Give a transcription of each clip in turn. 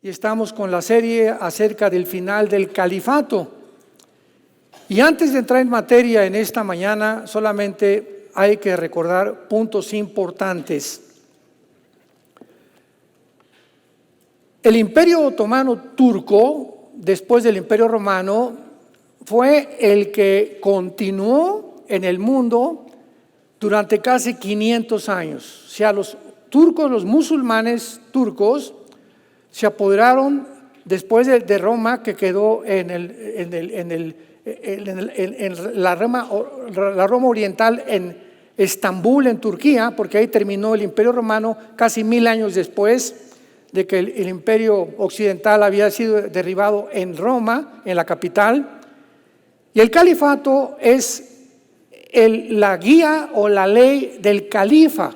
y estamos con la serie acerca del final del califato. Y antes de entrar en materia en esta mañana, solamente hay que recordar puntos importantes. El Imperio Otomano Turco, después del Imperio Romano, fue el que continuó en el mundo durante casi 500 años. O sea, los turcos, los musulmanes turcos, se apoderaron después de Roma, que quedó en la Roma oriental, en Estambul, en Turquía, porque ahí terminó el Imperio Romano casi 1000 años después de que el Imperio Occidental había sido derribado en Roma, en la capital. Y el califato es la guía o la ley del califa.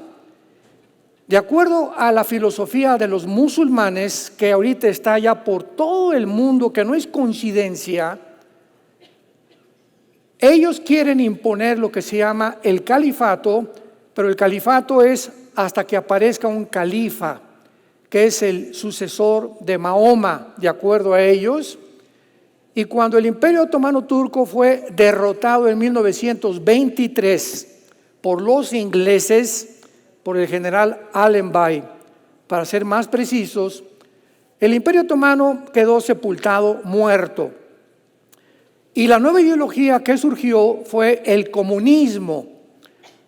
De acuerdo a la filosofía de los musulmanes, que ahorita está ya por todo el mundo, que no es coincidencia, ellos quieren imponer lo que se llama el califato, pero el califato es hasta que aparezca un califa, que es el sucesor de Mahoma, de acuerdo a ellos. Y cuando el Imperio Otomano Turco fue derrotado en 1923 por los ingleses, por el general Allenby, para ser más precisos, el Imperio Otomano quedó sepultado, muerto. Y la nueva ideología que surgió fue el comunismo,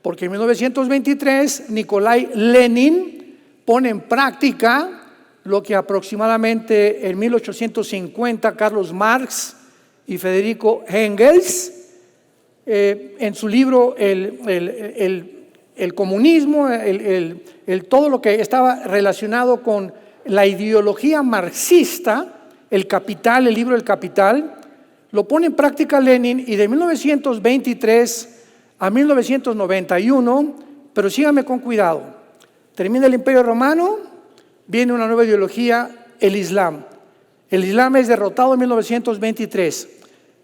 porque en 1923 Nikolai Lenin pone en práctica lo que aproximadamente en 1850 Carlos Marx y Federico Engels, en su libro el comunismo, todo lo que estaba relacionado con la ideología marxista, el Capital, el libro El Capital, lo pone en práctica Lenin, y de 1923 a 1991, pero síganme con cuidado, termina el Imperio Romano, viene una nueva ideología, el Islam. El Islam es derrotado en 1923.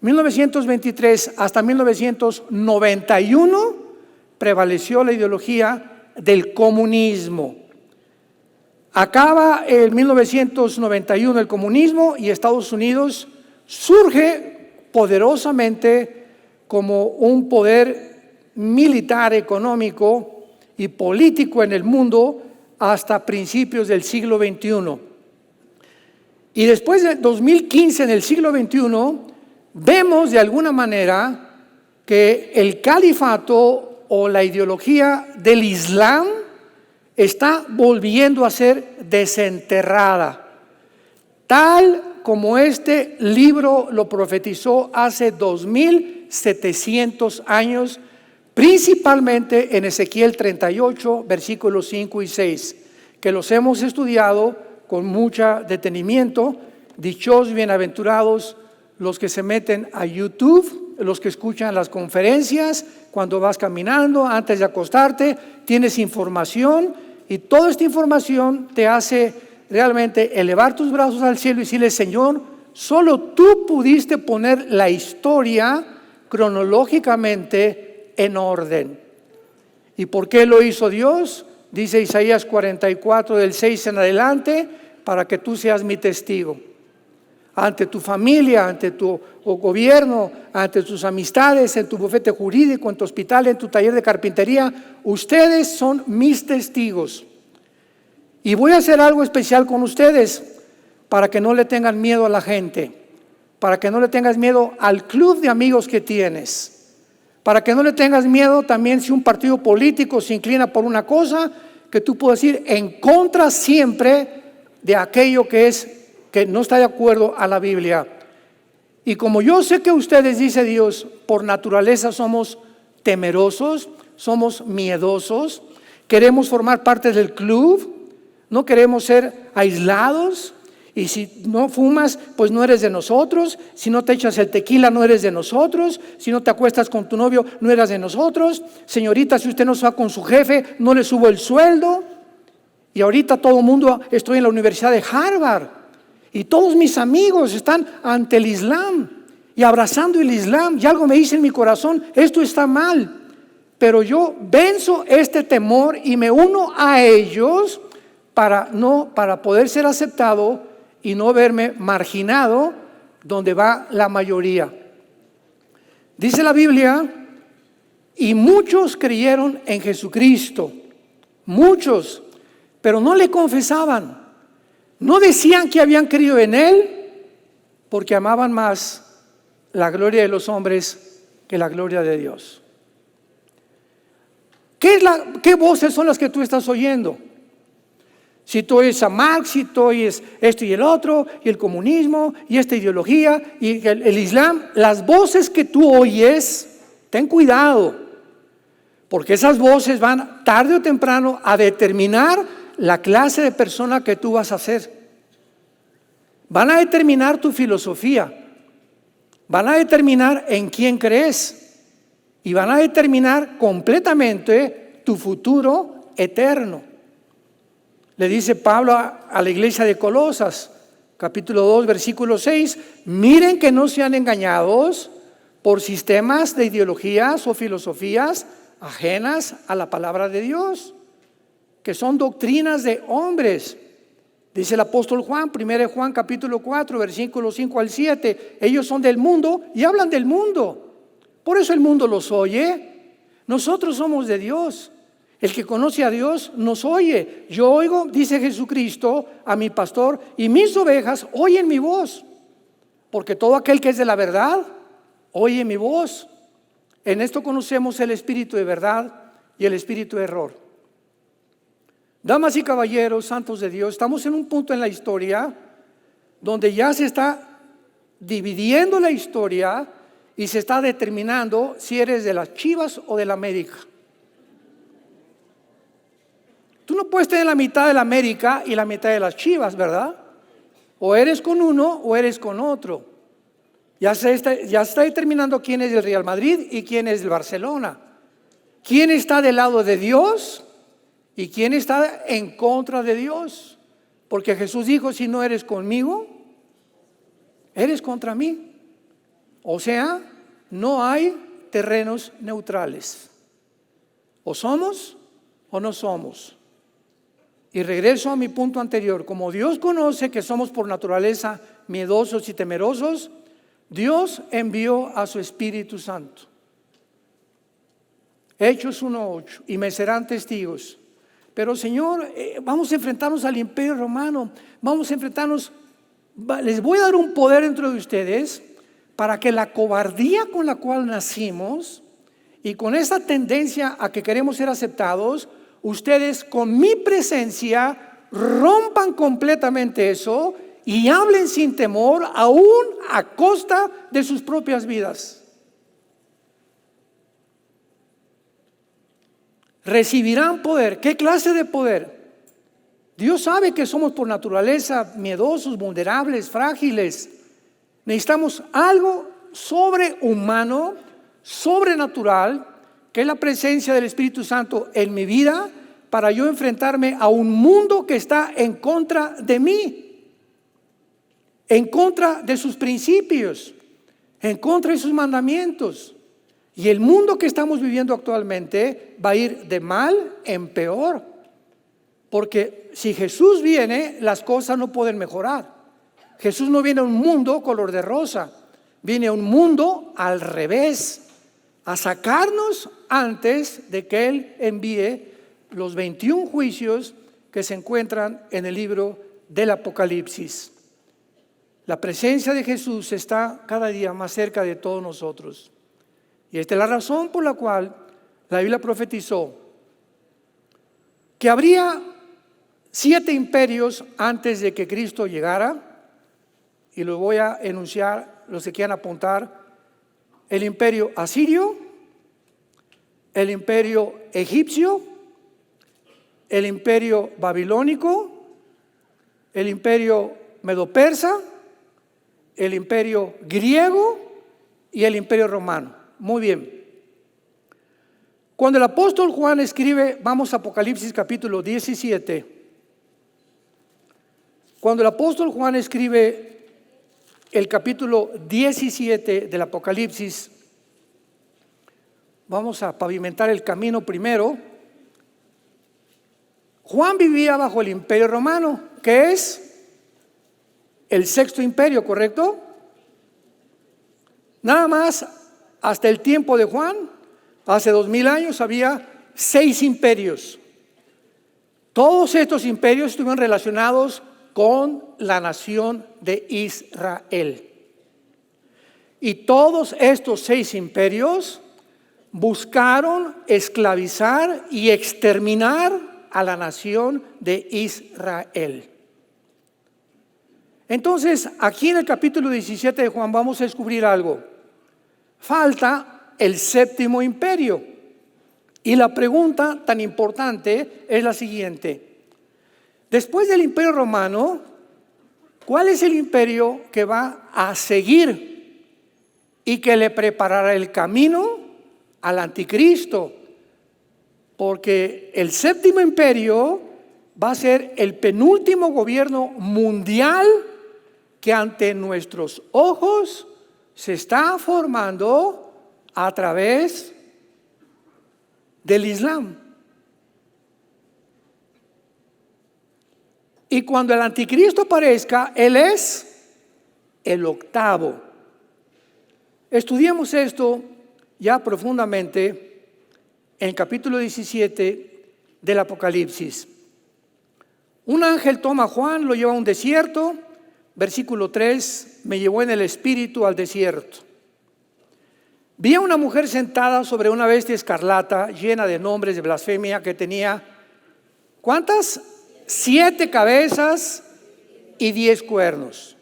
1923 hasta 1991 prevaleció la ideología del comunismo. Acaba en 1991 el comunismo y Estados Unidos surge poderosamente como un poder militar, económico y político en el mundo hasta principios del siglo XXI. Y después de 2015, en el siglo XXI, vemos de alguna manera que el califato o la ideología del Islam está volviendo a ser desenterrada, tal como este libro lo profetizó hace 2700 años, principalmente en Ezequiel 38, versículos 5 y 6, que los hemos estudiado con mucho detenimiento. Dichosos, bienaventurados los que se meten a YouTube, los que escuchan las conferencias, cuando vas caminando, antes de acostarte, tienes información, y toda esta información te hace realmente elevar tus brazos al cielo y decirle: Señor, solo tú pudiste poner la historia cronológicamente en orden. ¿Y por qué lo hizo Dios? Dice Isaías 44 del 6 en adelante: para que tú seas mi testigo ante tu familia, ante tu gobierno, ante tus amistades, en tu bufete jurídico, en tu hospital, en tu taller de carpintería. Ustedes son mis testigos. Y voy a hacer algo especial con ustedes para que no le tengan miedo a la gente, para que no le tengas miedo al club de amigos que tienes, para que no le tengas miedo también si un partido político se inclina por una cosa, que tú puedas ir en contra siempre de aquello que no está de acuerdo a la Biblia. Y como yo sé que ustedes, dice Dios, por naturaleza somos temerosos, somos miedosos, queremos formar parte del club, no queremos ser aislados. Y si no fumas, pues no eres de nosotros. Si no te echas el tequila, no eres de nosotros. Si no te acuestas con tu novio, no eres de nosotros. Señorita, si usted no se va con su jefe, no le subo el sueldo. Y ahorita todo el mundo, estoy en la Universidad de Harvard, y todos mis amigos están ante el Islam y abrazando el Islam, y algo me dice en mi corazón: esto está mal. Pero yo venzo este temor y me uno a ellos para poder ser aceptado y no verme marginado donde va la mayoría. Dice la Biblia, y muchos creyeron en Jesucristo, muchos, pero no le confesaban, no decían que habían creído en Él, porque amaban más la gloria de los hombres que la gloria de Dios. ¿Qué voces son las que tú estás oyendo? Si tú oyes a Marx, si tú oyes esto y el otro, y el comunismo, y esta ideología, y el Islam, las voces que tú oyes, ten cuidado, porque esas voces van tarde o temprano a determinar la clase de persona que tú vas a ser. Van a determinar tu filosofía, van a determinar en quién crees, y van a determinar completamente tu futuro eterno. Le dice Pablo a la iglesia de Colosas, capítulo 2, versículo 6, miren que no sean engañados por sistemas de ideologías o filosofías ajenas a la palabra de Dios, que son doctrinas de hombres. Dice el apóstol Juan, 1 Juan capítulo 4, versículos 5 al 7, ellos son del mundo y hablan del mundo. Por eso el mundo los oye. Nosotros somos de Dios. El que conoce a Dios nos oye. Yo oigo, dice Jesucristo, a mi pastor, y mis ovejas oyen mi voz. Porque todo aquel que es de la verdad, oye mi voz. En esto conocemos el espíritu de verdad y el espíritu de error. Damas y caballeros, santos de Dios, estamos en un punto en la historia donde ya se está dividiendo la historia y se está determinando si eres de las Chivas o de la América. Tú no puedes tener la mitad de la América y la mitad de las Chivas, ¿verdad? O eres con uno o eres con otro. Ya se está determinando quién es del Real Madrid y quién es del Barcelona. ¿Quién está del lado de Dios y quién está en contra de Dios? Porque Jesús dijo, si no eres conmigo, eres contra mí. O sea, no hay terrenos neutrales. O somos o no somos. Y regreso a mi punto anterior. Como Dios conoce que somos por naturaleza miedosos y temerosos, Dios envió a su Espíritu Santo. Hechos 1:8, y me serán testigos. Pero Señor, vamos a enfrentarnos al Imperio Romano, vamos a enfrentarnos, les voy a dar un poder dentro de ustedes para que la cobardía con la cual nacimos y con esa tendencia a que queremos ser aceptados, ustedes con mi presencia rompan completamente eso y hablen sin temor, aún a costa de sus propias vidas. Recibirán poder. ¿Qué clase de poder? Dios sabe que somos por naturaleza miedosos, vulnerables, frágiles. Necesitamos algo sobrehumano, sobrenatural, que es la presencia del Espíritu Santo en mi vida, para yo enfrentarme a un mundo que está en contra de mí, en contra de sus principios, en contra de sus mandamientos. Y el mundo que estamos viviendo actualmente va a ir de mal en peor, porque si Jesús viene, las cosas no pueden mejorar. Jesús no viene a un mundo color de rosa, viene a un mundo al revés, a sacarnos antes de que Él envíe los 21 juicios que se encuentran en el libro del Apocalipsis. La presencia de Jesús está cada día más cerca de todos nosotros. Y esta es la razón por la cual la Biblia profetizó que habría 7 imperios antes de que Cristo llegara. Y lo voy a enunciar, los que quieran apuntar: el imperio asirio, el imperio egipcio, el imperio babilónico, el imperio medo-persa, el imperio griego y el imperio romano. Muy bien. Cuando el apóstol Juan escribe, vamos a Apocalipsis capítulo 17. Cuando el apóstol Juan escribe el capítulo 17 del Apocalipsis, vamos a pavimentar el camino primero. Juan vivía bajo el imperio romano, que es el sexto imperio, ¿correcto? Nada más hasta el tiempo de Juan, hace 2000 años, había 6 imperios. Todos estos imperios estuvieron relacionados con la nación de Israel. Y todos estos 6 imperios buscaron esclavizar y exterminar a la nación de Israel. Entonces, aquí en el capítulo 17 de Juan vamos a descubrir algo. Falta el séptimo imperio. Y la pregunta tan importante es la siguiente. Después del imperio romano, ¿cuál es el imperio que va a seguir y que le preparará el camino al anticristo? Porque el séptimo imperio va a ser el penúltimo gobierno mundial que ante nuestros ojos se está formando a través del Islam. Y cuando el anticristo aparezca, él es el octavo. Estudiemos esto ya profundamente en el capítulo 17 del Apocalipsis. Un ángel toma a Juan, lo lleva a un desierto. Versículo 3, me llevó en el espíritu al desierto. Vi a una mujer sentada sobre una bestia escarlata, llena de nombres de blasfemia, que tenía, ¿cuántas? 7 cabezas y 10 cuernos.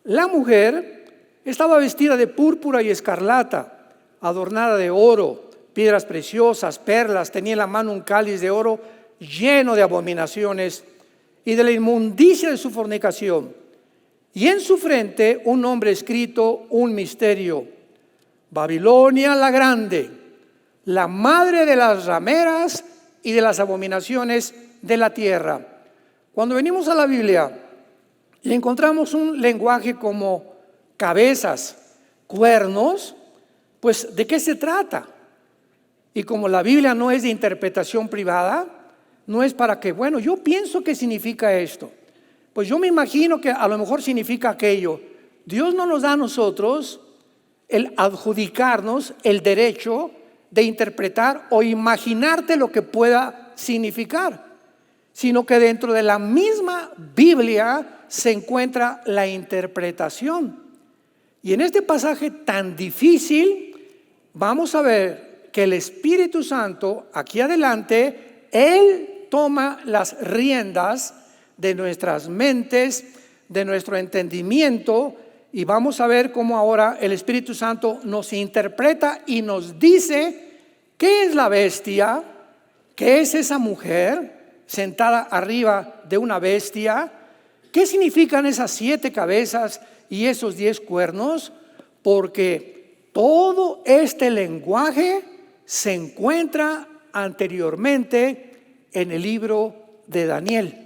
La mujer estaba vestida de púrpura y escarlata, adornada de oro, piedras preciosas, perlas, tenía en la mano un cáliz de oro lleno de abominaciones y de la inmundicia de su fornicación. Y en su frente un nombre escrito, un misterio: Babilonia la grande, la madre de las rameras y de las abominaciones de la tierra. Cuando venimos a la Biblia y encontramos un lenguaje como cabezas, cuernos, pues ¿de qué se trata? Y como la Biblia no es de interpretación privada, no es para que, bueno, yo pienso que significa esto. Pues yo me imagino que a lo mejor significa aquello. Dios no nos da a nosotros el adjudicarnos el derecho de interpretar o imaginarte lo que pueda significar, sino que dentro de la misma Biblia se encuentra la interpretación. Y en este pasaje tan difícil vamos a ver que el Espíritu Santo, aquí adelante, Él toma las riendas de nuestras mentes, de nuestro entendimiento, y vamos a ver cómo ahora el Espíritu Santo nos interpreta y nos dice qué es la bestia, qué es esa mujer sentada arriba de una bestia, qué significan esas 7 cabezas y esos 10 cuernos, porque todo este lenguaje se encuentra anteriormente en el libro de Daniel.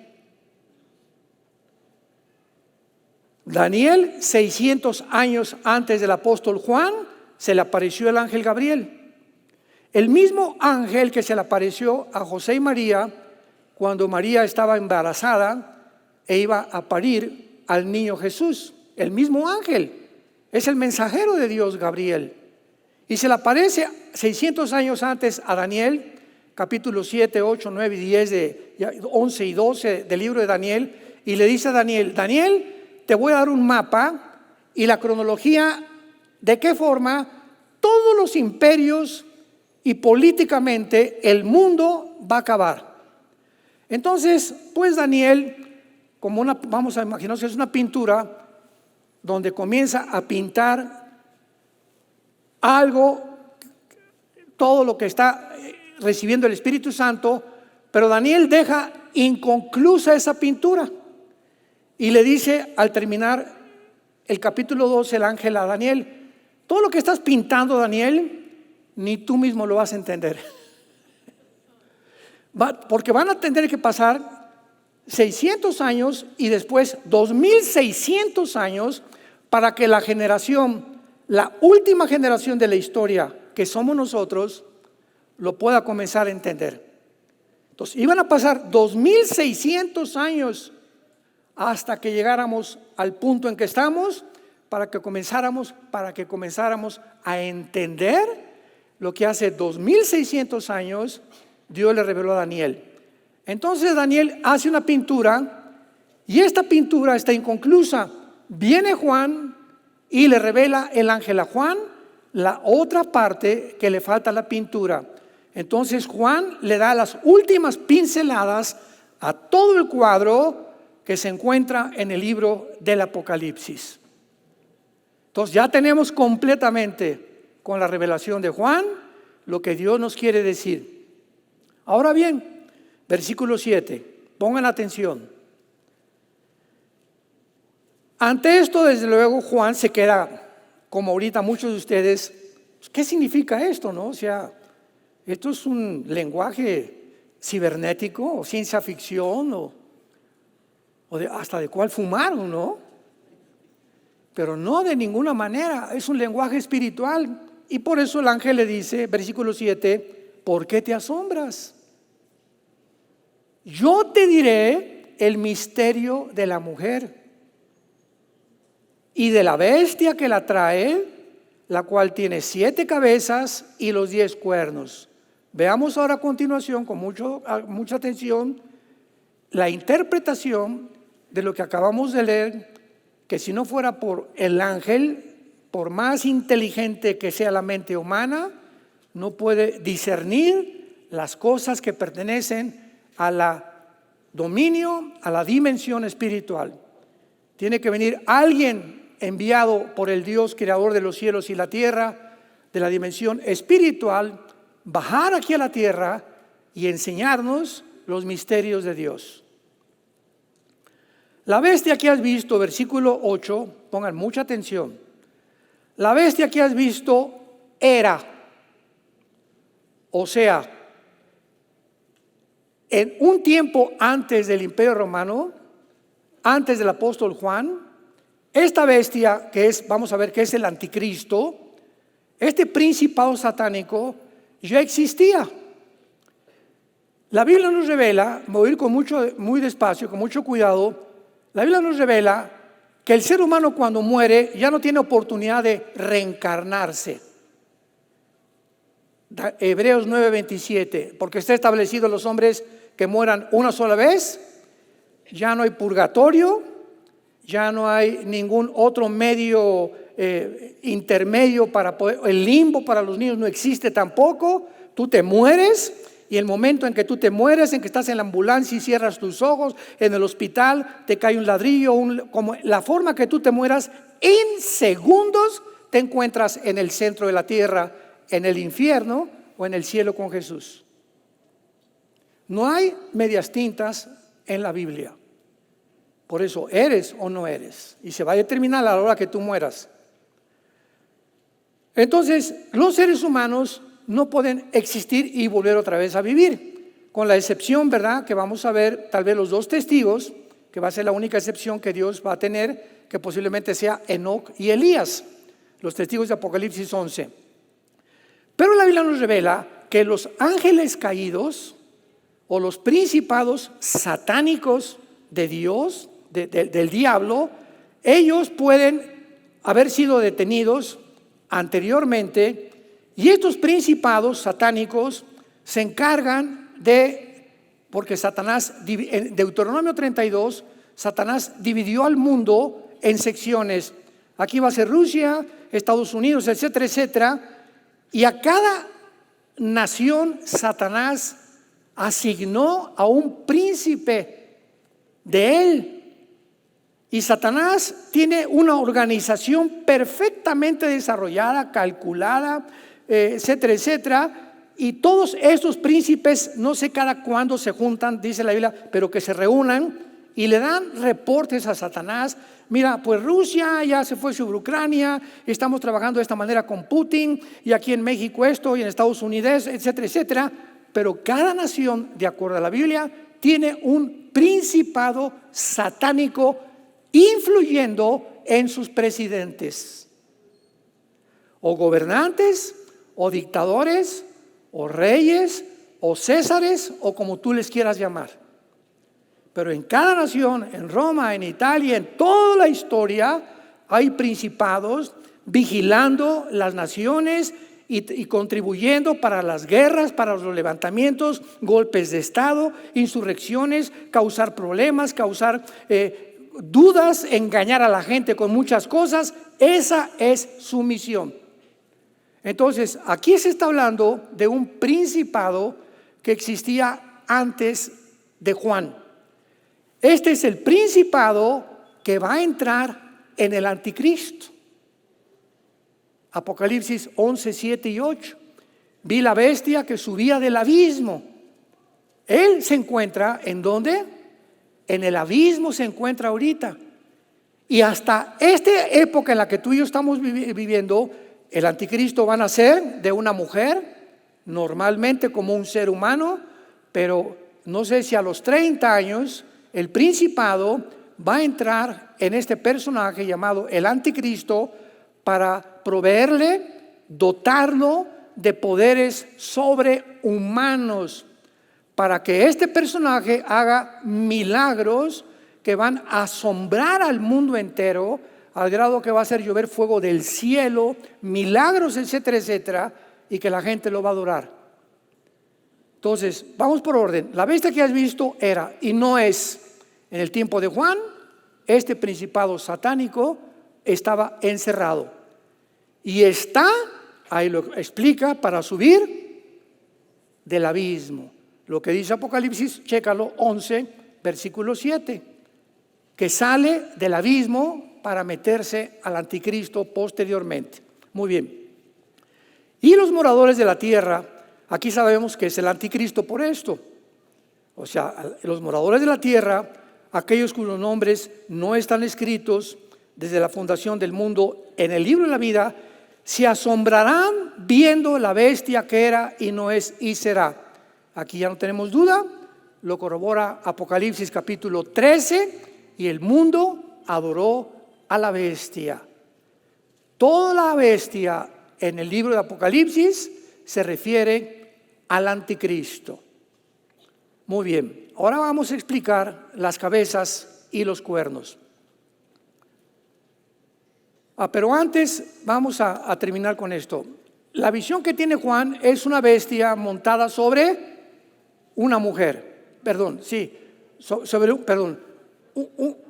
Daniel, 600 años antes del apóstol Juan, se le apareció el ángel Gabriel. El mismo ángel que se le apareció a José y María cuando María estaba embarazada e iba a parir al niño Jesús. El mismo ángel es el mensajero de Dios, Gabriel. Y se le aparece 600 años antes a Daniel, capítulo 7, 8, 9 y 10, 11 y 12 del libro de Daniel, y le dice a Daniel: Daniel, te voy a dar un mapa y la cronología de qué forma todos los imperios y políticamente el mundo va a acabar. Entonces, pues Daniel, como vamos a imaginar que es una pintura donde comienza a pintar algo, todo lo que está recibiendo el Espíritu Santo, pero Daniel deja inconclusa esa pintura. Y le dice al terminar el capítulo 12 el ángel a Daniel: todo lo que estás pintando, Daniel, ni tú mismo lo vas a entender. Porque van a tener que pasar 600 años y después 2600 años para que la generación, la última generación de la historia, que somos nosotros, lo pueda comenzar a entender. Entonces iban a pasar 2600 años hasta que llegáramos al punto en que estamos, para que comenzáramos a entender lo que hace 2600 años Dios le reveló a Daniel. Entonces Daniel hace una pintura y esta pintura está inconclusa. Viene Juan y le revela el ángel a Juan la otra parte que le falta a la pintura. Entonces Juan le da las últimas pinceladas a todo el cuadro que se encuentra en el libro del Apocalipsis. Entonces ya tenemos completamente con la revelación de Juan lo que Dios nos quiere decir. Ahora bien, versículo 7, pongan atención. Ante esto, desde luego, Juan se queda, como ahorita muchos de ustedes, ¿qué significa esto, no? O sea, esto es un lenguaje cibernético o ciencia ficción o hasta de cuál fumaron, ¿no? Pero no de ninguna manera, es un lenguaje espiritual. Y por eso el ángel le dice, versículo 7, ¿por qué te asombras? Yo te diré el misterio de la mujer y de la bestia que la trae, la cual tiene 7 cabezas y los 10 cuernos. Veamos ahora a continuación con mucha atención la interpretación de lo que acabamos de leer, que si no fuera por el ángel, por más inteligente que sea la mente humana, no puede discernir las cosas que pertenecen a la dominio, a la dimensión espiritual. Tiene que venir alguien enviado por el Dios creador de los cielos y la tierra, de la dimensión espiritual, bajar aquí a la tierra y enseñarnos los misterios de Dios. La bestia que has visto, versículo 8, pongan mucha atención. La bestia que has visto era, o sea, en un tiempo antes del Imperio Romano, antes del apóstol Juan, esta bestia que es, vamos a ver que es el anticristo, este principado satánico ya existía. La Biblia nos revela, voy a ir muy despacio, con mucho cuidado. La Biblia nos revela que el ser humano cuando muere ya no tiene oportunidad de reencarnarse. Hebreos 9:27, porque está establecido los hombres que mueran una sola vez, ya no hay purgatorio, ya no hay ningún otro medio intermedio para poder, el limbo para los niños no existe tampoco. Tú te mueres y el momento en que tú te mueres, en que estás en la ambulancia y cierras tus ojos, en el hospital te cae un ladrillo, como la forma que tú te mueras, en segundos te encuentras en el centro de la tierra, en el infierno o en el cielo con Jesús. No hay medias tintas en la Biblia. Por eso eres o no eres. Y se va a determinar a la hora que tú mueras. Entonces, los seres humanos no pueden existir y volver otra vez a vivir. Con la excepción, ¿verdad?, que vamos a ver tal vez los 2 testigos, que va a ser la única excepción que Dios va a tener, que posiblemente sea Enoc y Elías, los testigos de Apocalipsis 11. Pero la Biblia nos revela que los ángeles caídos o los principados satánicos de Dios, del diablo, ellos pueden haber sido detenidos anteriormente, y estos principados satánicos se encargan porque Satanás, en Deuteronomio 32, Satanás dividió al mundo en secciones. Aquí va a ser Rusia, Estados Unidos, etcétera, etcétera, y a cada nación Satanás asignó a un príncipe de él. Y Satanás tiene una organización perfectamente desarrollada, calculada, etcétera, etcétera. Y todos estos príncipes, no sé cada cuándo se juntan, dice la Biblia, pero que se reúnan y le dan reportes a Satanás. Mira, pues Rusia ya se fue sobre Ucrania, estamos trabajando de esta manera con Putin, y aquí en México esto, y en Estados Unidos, etcétera, etcétera. Pero cada nación, de acuerdo a la Biblia, tiene un principado satánico influyendo en sus presidentes, o gobernantes, o dictadores, o reyes, o césares, o como tú les quieras llamar. Pero en cada nación, en Roma, en Italia, en toda la historia, hay principados vigilando las naciones y contribuyendo para las guerras, para los levantamientos, golpes de Estado, insurrecciones, causar problemas, causar dudas, engañar a la gente con muchas cosas. Esa es su misión. Entonces, aquí se está hablando de un principado que existía antes de Juan. Este es el principado que va a entrar en el anticristo. Apocalipsis 11, 7 y 8. Vi la bestia que subía del abismo. Él se encuentra, ¿en dónde? En el abismo se encuentra ahorita. Y hasta esta época en la que tú y yo estamos viviendo, el anticristo va a nacer de una mujer, normalmente como un ser humano, pero no sé si a los 30 años el principado va a entrar en este personaje llamado el anticristo para proveerle, dotarlo de poderes sobrehumanos, para que este personaje haga milagros que van a asombrar al mundo entero, al grado que va a hacer llover fuego del cielo, milagros, etcétera, etcétera, y que la gente lo va a adorar. Entonces, vamos por orden. La bestia que has visto era, y no es, en el tiempo de Juan, este principado satánico estaba encerrado. Y está, ahí lo explica, para subir del abismo. Lo que dice Apocalipsis, chécalo, 11, versículo 7. Que sale del abismo para meterse al anticristo posteriormente. Muy bien. Y los moradores de la tierra, aquí sabemos que es el anticristo por esto. O sea, los moradores de la tierra, aquellos cuyos nombres no están escritos desde la fundación del mundo en el libro de la vida, se asombrarán viendo la bestia que era y no es y será. Aquí ya no tenemos duda, lo corrobora Apocalipsis capítulo 13, y el mundo adoró a la bestia. Toda la bestia en el libro de Apocalipsis se refiere al anticristo. Muy bien, ahora vamos a explicar las cabezas y los cuernos. Pero antes vamos a terminar con esto. La visión que tiene Juan es una bestia montada sobre una mujer.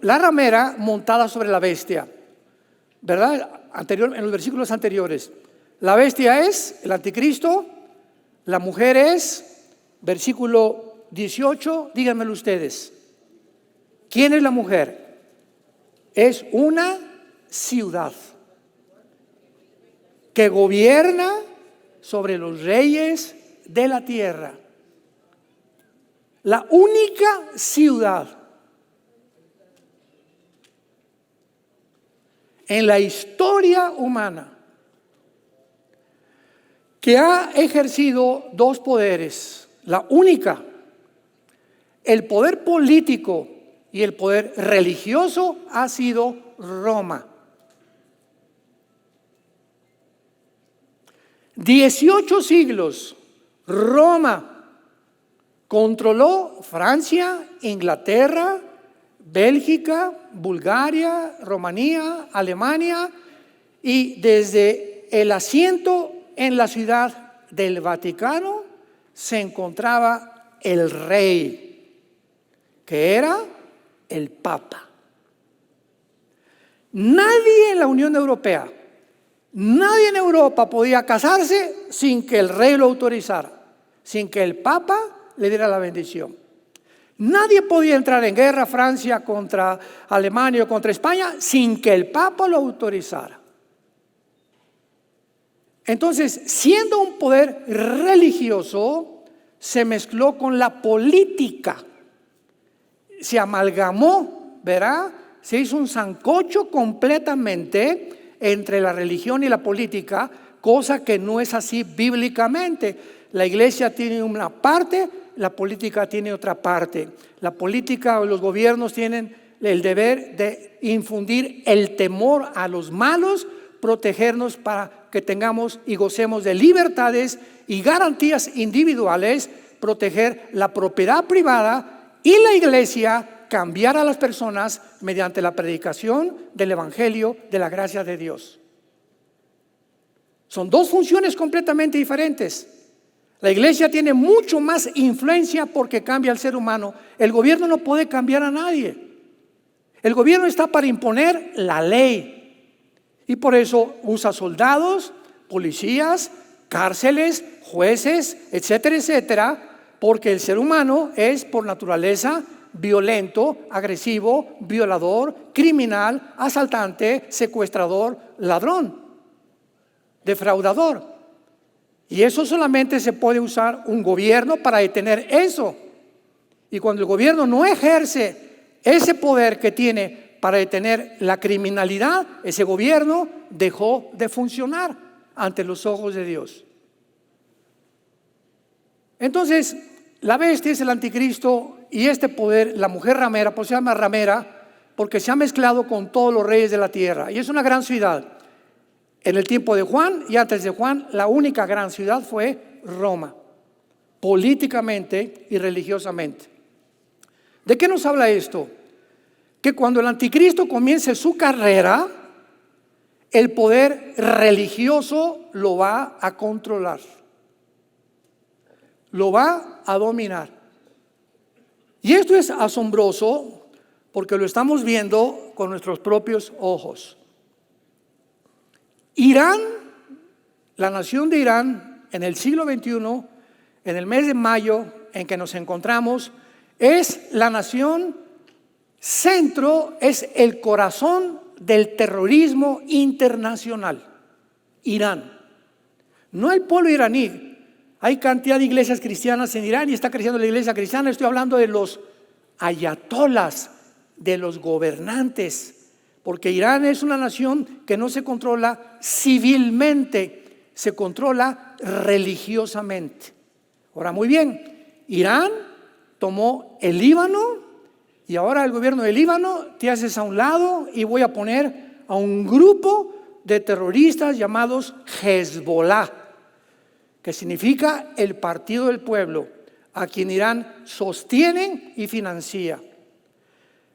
La ramera montada sobre la bestia, ¿verdad? En los versículos anteriores. La bestia es el anticristo, la mujer es, versículo 18, díganmelo ustedes. ¿Quién es la mujer? Es una ciudad que gobierna sobre los reyes de la tierra. La única ciudad en la historia humana que ha ejercido dos poderes, la única, el poder político y el poder religioso, ha sido Roma. 18 siglos, Roma controló Francia, Inglaterra, Bélgica, Bulgaria, Rumanía, Alemania, y desde el asiento en la ciudad del Vaticano se encontraba el rey, que era el Papa. Nadie en la Unión Europea, nadie en Europa podía casarse sin que el rey lo autorizara, sin que el Papa le diera la bendición. Nadie podía entrar en guerra, Francia contra Alemania o contra España, sin que el Papa lo autorizara. Entonces, siendo un poder religioso, se mezcló con la política, se amalgamó, ¿verdad? Se hizo un sancocho completamente entre la religión y la política, cosa que no es así bíblicamente. La iglesia tiene una parte, la política tiene otra parte. La política o los gobiernos tienen el deber de infundir el temor a los malos, protegernos para que tengamos y gocemos de libertades y garantías individuales, proteger la propiedad privada y la iglesia cambiar a las personas mediante la predicación del evangelio de la gracia de Dios. Son dos funciones completamente diferentes. La iglesia tiene mucho más influencia porque cambia al ser humano. El gobierno no puede cambiar a nadie. El gobierno está para imponer la ley. Y por eso usa soldados, policías, cárceles, jueces, etcétera, etcétera. Porque el ser humano es por naturaleza violento, agresivo, violador, criminal, asaltante, secuestrador, ladrón, defraudador. Y eso solamente se puede usar un gobierno para detener eso. Y cuando el gobierno no ejerce ese poder que tiene para detener la criminalidad, ese gobierno dejó de funcionar ante los ojos de Dios. Entonces, la bestia es el anticristo y este poder, la mujer ramera, pues se llama ramera porque se ha mezclado con todos los reyes de la tierra. Y es una gran ciudad. En el tiempo de Juan y antes de Juan, la única gran ciudad fue Roma, políticamente y religiosamente. ¿De qué nos habla esto? Que cuando el anticristo comience su carrera, el poder religioso lo va a controlar, lo va a dominar. Y esto es asombroso porque lo estamos viendo con nuestros propios ojos. Irán, la nación de Irán, en el siglo XXI, en el mes de mayo en que nos encontramos, es la nación centro, es el corazón del terrorismo internacional. Irán, no el pueblo iraní. Hay cantidad de iglesias cristianas en Irán y está creciendo la iglesia cristiana. Estoy hablando de los ayatolas, de los gobernantes. Porque Irán es una nación que no se controla civilmente, se controla religiosamente. Ahora, muy bien, Irán tomó el Líbano y ahora el gobierno del Líbano te haces a un lado y voy a poner a un grupo de terroristas llamados Hezbollah, que significa el partido del pueblo, a quien Irán sostiene y financia.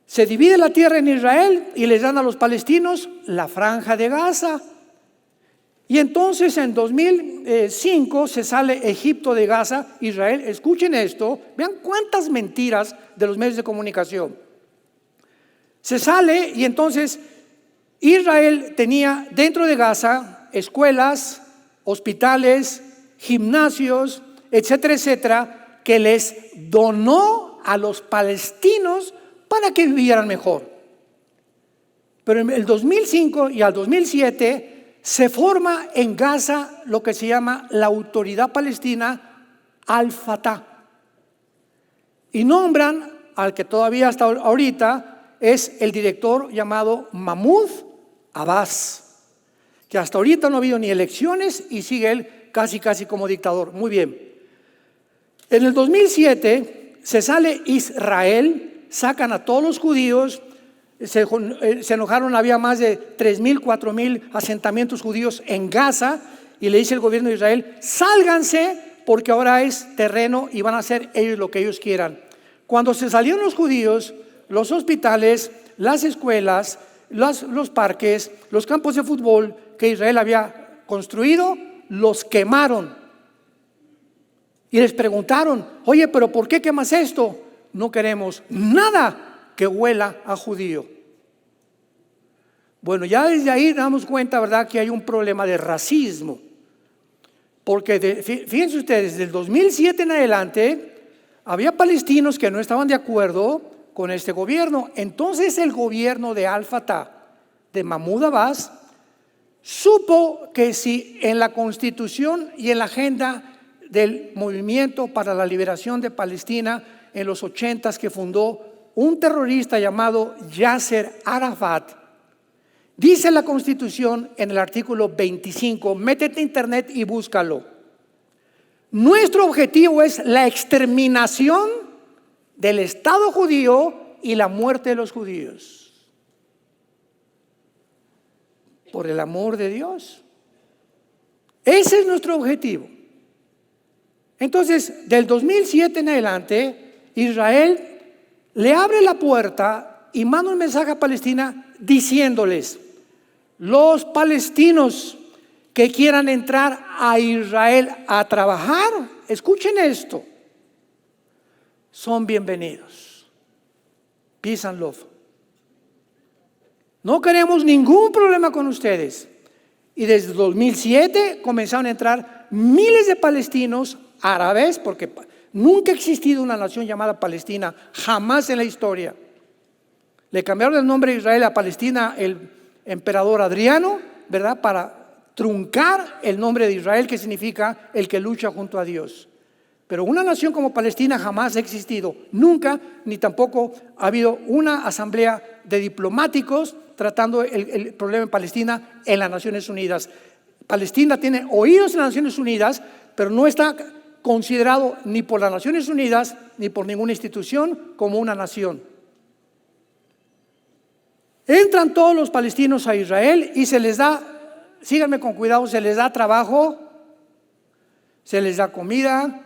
Se divide la tierra en Israel y les dan a los palestinos la franja de Gaza. Y entonces en 2005 se sale Egipto de Gaza, Israel. Escuchen esto, vean cuántas mentiras de los medios de comunicación. Se sale y entonces Israel tenía dentro de Gaza escuelas, hospitales, gimnasios, etcétera, etcétera, que les donó a los palestinos para que vivieran mejor. Pero en el 2005 y al 2007 se forma en Gaza lo que se llama la Autoridad Palestina Al-Fatah y nombran al que todavía hasta ahorita es el director llamado Mahmoud Abbas, que hasta ahorita no ha habido ni elecciones y sigue él casi como dictador. Muy bien. En el 2007 se sale Israel, sacan a todos los judíos, se enojaron, había más de 3,000, 4,000 asentamientos judíos en Gaza y le dice el gobierno de Israel, sálganse porque ahora es terreno y van a hacer ellos lo que ellos quieran. Cuando se salieron los judíos, los hospitales, las escuelas, los parques, los campos de fútbol que Israel había construido, los quemaron. Y les preguntaron, oye, pero ¿por qué quemas esto? No queremos nada que huela a judío. Bueno, ya desde ahí damos cuenta, ¿verdad?, que hay un problema de racismo. Porque fíjense ustedes, del 2007 en adelante, había palestinos que no estaban de acuerdo con este gobierno. Entonces el gobierno de Al-Fatah, de Mahmoud Abbas, supo que si en la Constitución y en la agenda del Movimiento para la Liberación de Palestina en los 80s que fundó un terrorista llamado Yasser Arafat, dice la Constitución en el artículo 25, métete a internet y búscalo. Nuestro objetivo es la exterminación del Estado judío y la muerte de los judíos. Por el amor de Dios. Ese es nuestro objetivo. Entonces, del 2007 en adelante, Israel le abre la puerta y manda un mensaje a Palestina diciéndoles: los palestinos que quieran entrar a Israel a trabajar, escuchen esto, son bienvenidos. Peace and love. No queremos ningún problema con ustedes. Y desde 2007 comenzaron a entrar miles de palestinos árabes, porque nunca ha existido una nación llamada Palestina, jamás en la historia. Le cambiaron el nombre de Israel a Palestina el emperador Adriano, ¿verdad? Para truncar el nombre de Israel, que significa el que lucha junto a Dios. Pero una nación como Palestina jamás ha existido, nunca, ni tampoco ha habido una asamblea de diplomáticos tratando el problema en Palestina en las Naciones Unidas. Palestina tiene oídos en las Naciones Unidas, pero no está considerado ni por las Naciones Unidas ni por ninguna institución como una nación. Entran todos los palestinos a Israel y se les da, síganme con cuidado, se les da trabajo, se les da comida.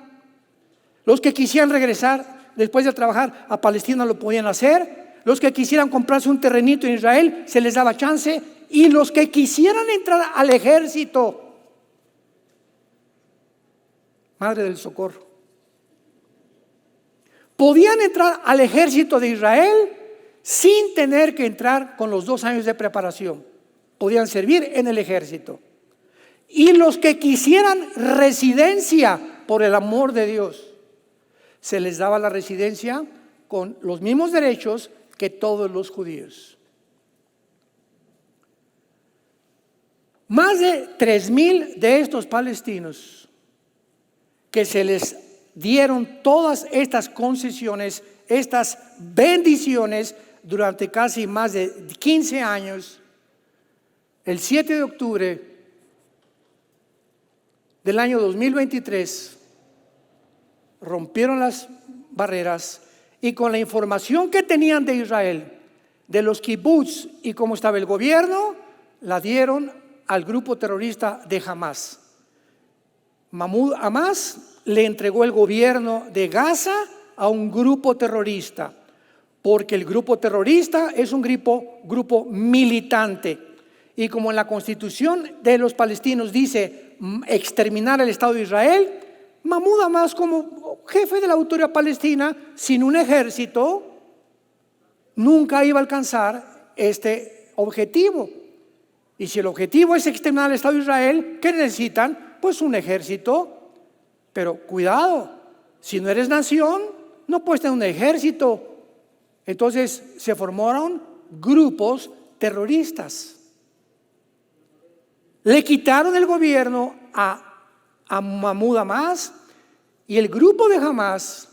Los que quisieran regresar después de trabajar a Palestina lo podían hacer. Los que quisieran comprarse un terrenito en Israel se les daba chance. Y los que quisieran entrar al ejército, Madre del Socorro, podían entrar al ejército de Israel sin tener que entrar con los 2 años de preparación. Podían servir en el ejército. Y los que quisieran residencia, por el amor de Dios, se les daba la residencia con los mismos derechos que todos los judíos. Más de 3,000 de estos palestinos que se les dieron todas estas concesiones, estas bendiciones durante casi más de 15 años, el 7 de octubre del año 2023 rompieron las barreras y con la información que tenían de Israel, de los kibbutz y cómo estaba el gobierno, la dieron al grupo terrorista de Hamás. Mahmoud Abbas le entregó el gobierno de Gaza a un grupo terrorista, porque el grupo terrorista es un grupo militante. Y como en la constitución de los palestinos dice exterminar el Estado de Israel, Mahmoud Abbas, como jefe de la autoridad palestina, sin un ejército, nunca iba a alcanzar este objetivo. Y si el objetivo es exterminar al Estado de Israel, ¿qué necesitan? Pues un ejército. Pero cuidado, si no eres nación, no puedes tener un ejército. Entonces se formaron grupos terroristas. Le quitaron el gobierno a Mahmoud Abbas, y el grupo de Hamás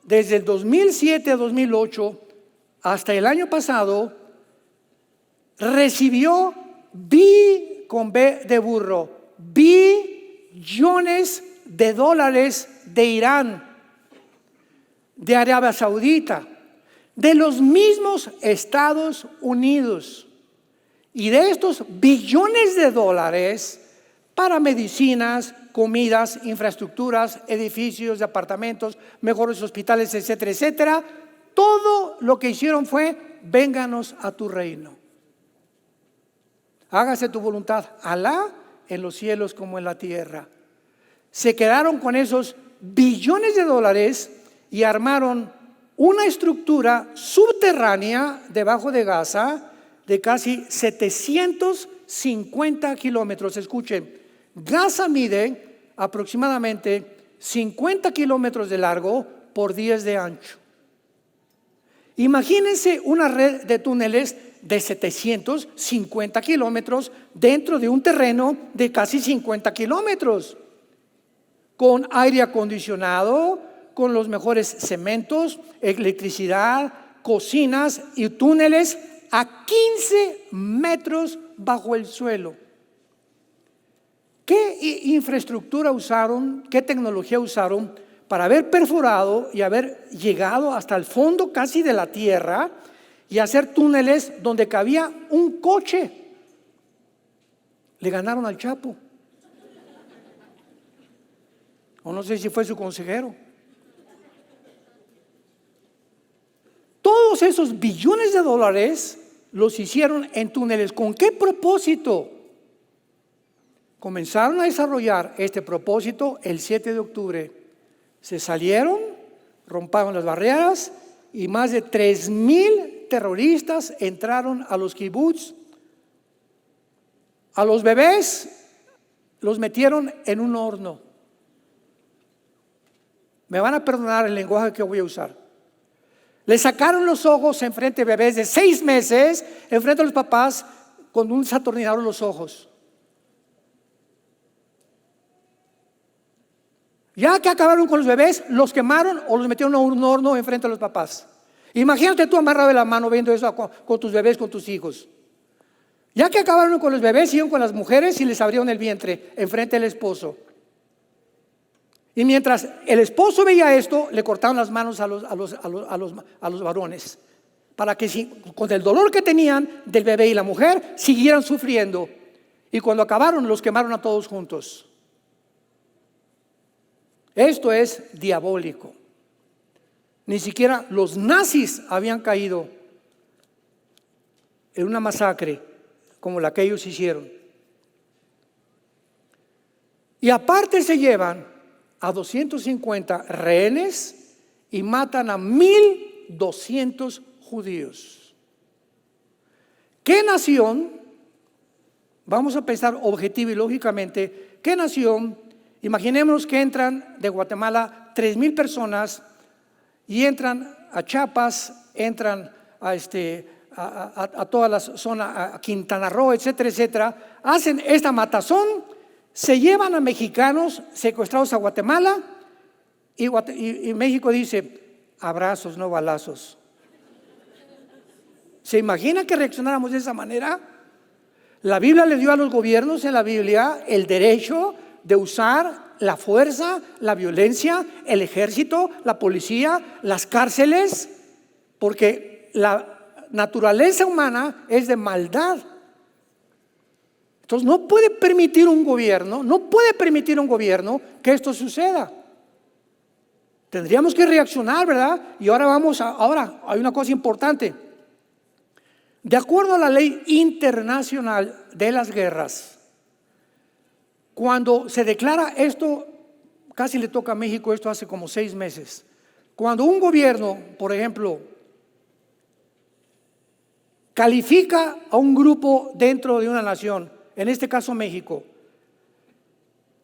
desde el 2007 a 2008 hasta el año pasado recibió con B de burro, billones de dólares de Irán, de Arabia Saudita, de los mismos Estados Unidos. Y de estos billones de dólares para medicinas, comidas, infraestructuras, edificios de apartamentos, mejores hospitales, etcétera, etcétera, todo lo que hicieron fue: vénganos a tu reino. Hágase tu voluntad, Alá, en los cielos como en la tierra. Se quedaron con esos billones de dólares y armaron una estructura subterránea debajo de Gaza de casi 750 kilómetros. Escuchen, Gaza mide aproximadamente 50 kilómetros de largo por 10 de ancho. Imagínense una red de túneles de 750 kilómetros dentro de un terreno de casi 50 kilómetros, con aire acondicionado, con los mejores cementos, electricidad, cocinas y túneles a 15 metros bajo el suelo. ¿Qué infraestructura usaron? ¿Qué tecnología usaron para haber perforado y haber llegado hasta el fondo casi de la tierra y hacer túneles donde cabía un coche? Le ganaron al Chapo. O no sé si fue su consejero. todos esos billones de dólares los hicieron en túneles. ¿Con qué propósito? Comenzaron a desarrollar este propósito el 7 de octubre. Se salieron, rompieron las barreras y más de 3,000 terroristas entraron a los kibutz. A los bebés los metieron en un horno. Me van a perdonar el lenguaje que voy a usar. Les sacaron los ojos enfrente de bebés de 6 meses, enfrente de los papás, con un desatornillador los ojos. Ya que acabaron con los bebés, los quemaron o los metieron a un horno enfrente de los papás. Imagínate tú amarrado de la mano viendo eso con tus bebés, con tus hijos. Ya que acabaron con los bebés, siguieron con las mujeres y les abrieron el vientre enfrente del esposo. Y mientras el esposo veía esto, le cortaron las manos a los varones, para que con el dolor que tenían del bebé y la mujer, siguieran sufriendo. Y cuando acabaron, los quemaron a todos juntos. Esto es diabólico. Ni siquiera los nazis habían caído en una masacre como la que ellos hicieron. Y aparte se llevan a 250 rehenes y matan a 1,200 judíos. ¿Qué nación, vamos a pensar objetivo y lógicamente, qué nación, imaginemos que entran de Guatemala 3,000 personas y entran a Chiapas, entran a toda la zona, a Quintana Roo, etcétera, etcétera, hacen esta matazón, se llevan a mexicanos secuestrados a Guatemala y México dice, abrazos, no balazos. ¿Se imagina que reaccionáramos de esa manera? La Biblia le dio a los gobiernos en la Biblia el derecho de usar la fuerza, la violencia, el ejército, la policía, las cárceles, porque la naturaleza humana es de maldad. Entonces no puede permitir un gobierno que esto suceda. Tendríamos que reaccionar, ¿verdad? Y ahora hay una cosa importante. De acuerdo a la ley internacional de las guerras, cuando se declara esto, casi le toca a México esto hace como 6 meses. Cuando un gobierno, por ejemplo, califica a un grupo dentro de una nación, en este caso México,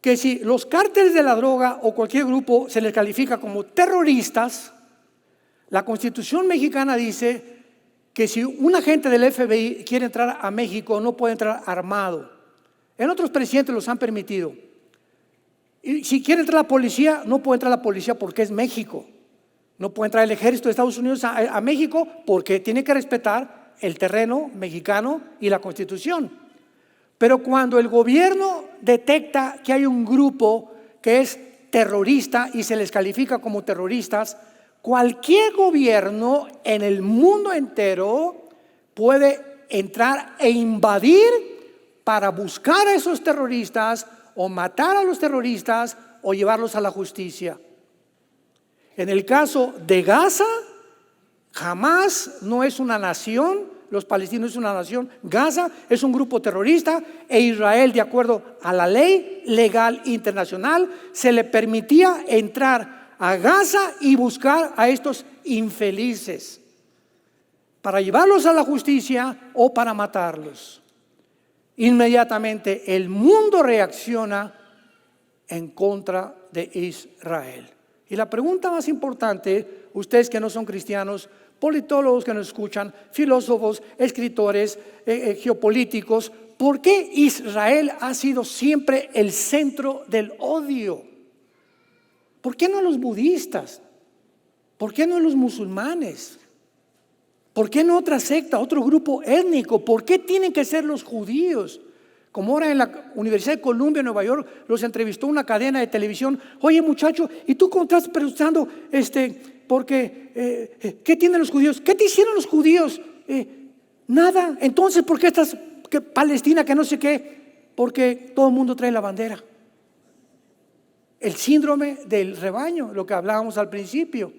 que si los cárteles de la droga o cualquier grupo se les califica como terroristas, la Constitución mexicana dice que si un agente del FBI quiere entrar a México no puede entrar armado. En otros presidentes los han permitido. Y si quiere entrar la policía, no puede entrar la policía porque es México. No puede entrar el ejército de Estados Unidos a México porque tiene que respetar el terreno mexicano y la Constitución. Pero cuando el gobierno detecta que hay un grupo que es terrorista y se les califica como terroristas, cualquier gobierno en el mundo entero puede entrar e invadir para buscar a esos terroristas o matar a los terroristas o llevarlos a la justicia. En el caso de Gaza, Hamás no es una nación, los palestinos es una nación, Gaza es un grupo terrorista e Israel, de acuerdo a la ley legal internacional, se le permitía entrar a Gaza y buscar a estos infelices para llevarlos a la justicia o para matarlos. Inmediatamente el mundo reacciona en contra de Israel. Y la pregunta más importante, ustedes que no son cristianos, politólogos que nos escuchan, filósofos, escritores, geopolíticos, ¿por qué Israel ha sido siempre el centro del odio? ¿Por qué no los budistas? ¿Por qué no los musulmanes? ¿Por qué no otra secta, otro grupo étnico? ¿Por qué tienen que ser los judíos? Como ahora en la Universidad de Columbia, en Nueva York, los entrevistó una cadena de televisión. Oye, muchacho, ¿y tú cómo estás pensando? Porque, ¿qué tienen los judíos? ¿Qué te hicieron los judíos? Nada. Entonces, ¿por qué estás Palestina, que no sé qué? Porque todo el mundo trae la bandera. El síndrome del rebaño, lo que hablábamos al principio.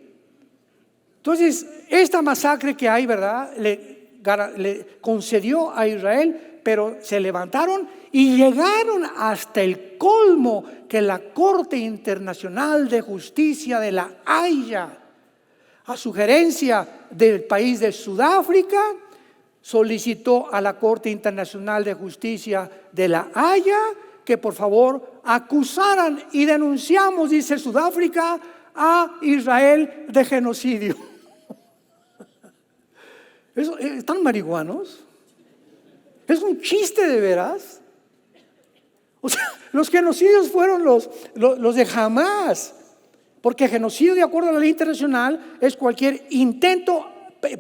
Entonces, esta masacre que hay, ¿verdad?, le concedió a Israel, pero se levantaron y llegaron hasta el colmo que la Corte Internacional de Justicia de La Haya, a sugerencia del país de Sudáfrica, solicitó a la Corte Internacional de Justicia de La Haya que por favor acusaran y denunciamos, dice Sudáfrica, a Israel de genocidio. ¿Están marihuanos? Es un chiste de veras. O sea, los genocidios fueron los de Hamás, porque genocidio, de acuerdo a la ley internacional, es cualquier intento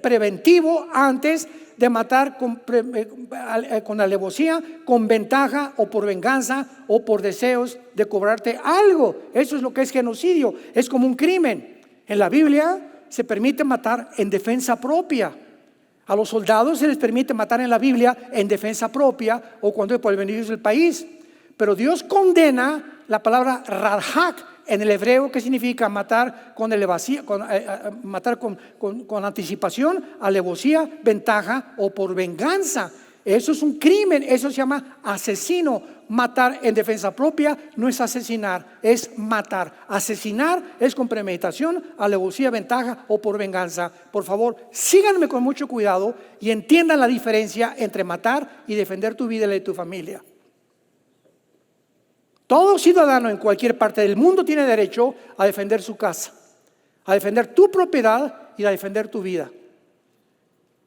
preventivo antes de matar con alevosía, con ventaja o por venganza o por deseos de cobrarte algo. Eso es lo que es genocidio, es como un crimen. En la Biblia se permite matar en defensa propia. A los soldados se les permite matar en la Biblia en defensa propia o cuando es por el beneficio del país. Pero Dios condena la palabra radhak en el hebreo, que significa matar con anticipación, alevosía, ventaja o por venganza. Eso es un crimen, eso se llama asesino. Matar en defensa propia no es asesinar, es matar. Asesinar es con premeditación, alevosía, ventaja o por venganza. Por favor, síganme con mucho cuidado y entiendan la diferencia entre matar y defender tu vida y la de tu familia. Todo ciudadano en cualquier parte del mundo tiene derecho a defender su casa, a defender tu propiedad y a defender tu vida.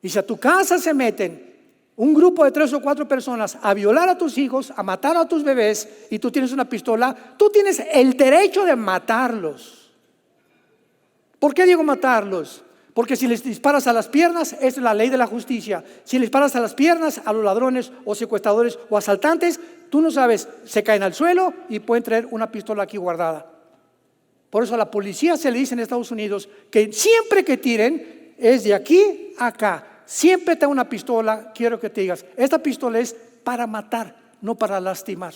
Y si a tu casa se meten un grupo de 3 o 4 personas a violar a tus hijos, a matar a tus bebés, y tú tienes una pistola, tú tienes el derecho de matarlos. ¿Por qué digo matarlos? Porque si les disparas a las piernas, es la ley de la justicia. Si les disparas a las piernas a los ladrones o secuestradores o asaltantes, tú no sabes, se caen al suelo y pueden traer una pistola aquí guardada. Por eso a la policía se le dice en Estados Unidos que siempre que tiren es de aquí a acá. Siempre te da una pistola, quiero que te digas, esta pistola es para matar, no para lastimar.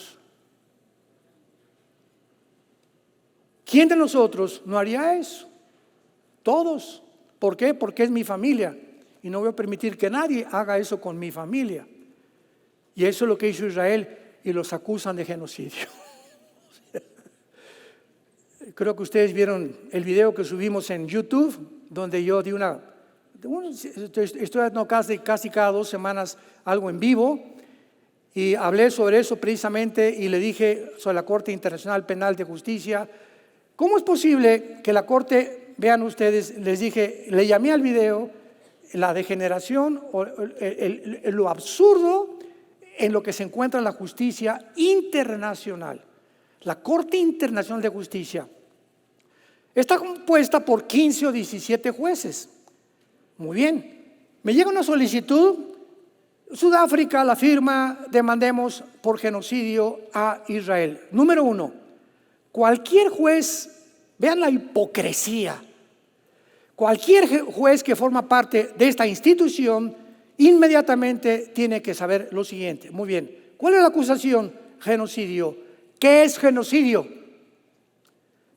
¿Quién de nosotros no haría eso? Todos. ¿Por qué? Porque es mi familia y no voy a permitir que nadie haga eso con mi familia. Y eso es lo que hizo Israel y los acusan de genocidio. Creo que ustedes vieron el video que subimos en YouTube, donde yo di estoy dando casi cada 2 semanas algo en vivo y hablé sobre eso precisamente y le dije sobre la Corte Internacional Penal de Justicia. ¿Cómo es posible que la Corte, vean ustedes, les dije, le llamé al video la degeneración o lo absurdo en lo que se encuentra la justicia internacional? La Corte Internacional de Justicia está compuesta por 15 o 17 jueces. Muy bien, me llega una solicitud, Sudáfrica la firma, demandemos por genocidio a Israel. Número 1, cualquier juez, vean la hipocresía, cualquier juez que forma parte de esta institución inmediatamente tiene que saber lo siguiente. Muy bien, ¿cuál es la acusación? Genocidio. ¿Qué es genocidio?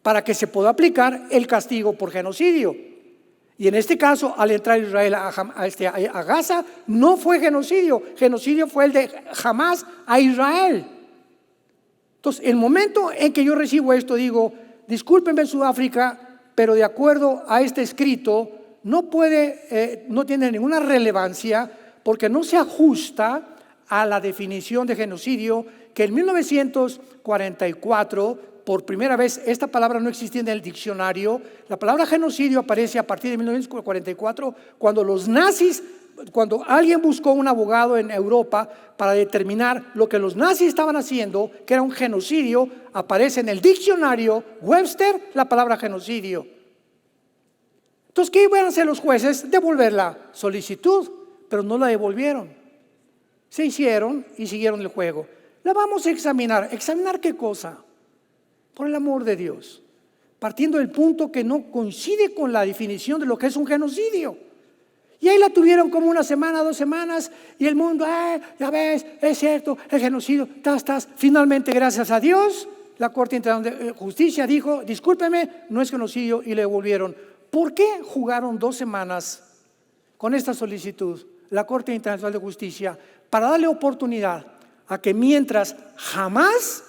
Para que se pueda aplicar el castigo por genocidio. Y en este caso, al entrar Israel a Gaza, no fue genocidio. Genocidio fue el de Hamás a Israel. Entonces, el momento en que yo recibo esto, digo, discúlpenme Sudáfrica, pero de acuerdo a este escrito, no tiene ninguna relevancia porque no se ajusta a la definición de genocidio que en 1944, por primera vez, esta palabra no existía en el diccionario. La palabra genocidio aparece a partir de 1944, cuando alguien buscó un abogado en Europa para determinar lo que los nazis estaban haciendo, que era un genocidio, aparece en el diccionario Webster la palabra genocidio. Entonces, ¿qué iban a hacer los jueces? Devolver la solicitud, pero no la devolvieron. Se hicieron y siguieron el juego. La vamos a examinar. ¿Examinar qué cosa? Por el amor de Dios, partiendo del punto que no coincide con la definición de lo que es un genocidio. Y ahí la tuvieron como 1 semana, 2 semanas, y el mundo, ya ves, es cierto, el genocidio, Finalmente, gracias a Dios, la Corte Internacional de Justicia dijo, discúlpeme, no es genocidio, y le devolvieron. ¿por qué jugaron 2 semanas con esta solicitud la Corte Internacional de Justicia? Para darle oportunidad a que mientras jamás